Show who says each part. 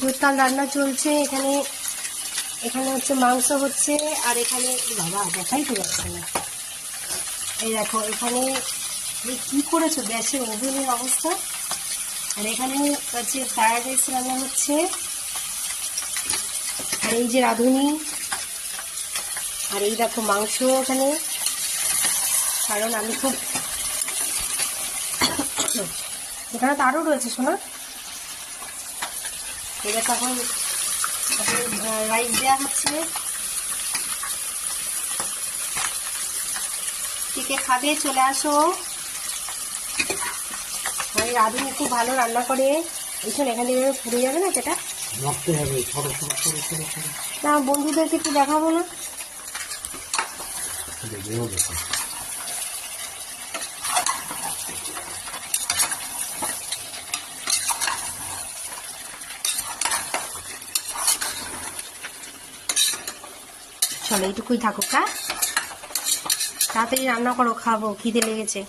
Speaker 1: জোরতাল রান্না চলছে এখানে। এখানে হচ্ছে মাংস হচ্ছে, আর এখানে বাবা দেখাই তো যাচ্ছে না। এই দেখো এখানে কি করেছো গ্যাসের ওভেনের অবস্থা। আর এখানে হচ্ছে ফ্রায়েড রাইস রান্না হচ্ছে। আর এই যে রাঁধুনি, আর এই দেখো মাংস এখানে। কারণ আমি খুব এখানে তো আরও রয়েছে শোনা। এই দেখো এখন রাইস দেওয়া হচ্ছে। কে কে খাবে চলে আসো। আর এই রাঁধুনি খুব ভালো রান্না করে। এইখানে এখান থেকে পুড়ে যাবে না সেটা না, বন্ধুদেরকে একটু দেখাবো না। চলো এইটুকুই থাকুক। হ্যাঁ, তাড়াতাড়ি রান্না করো, খাবো, খিদে লেগেছে।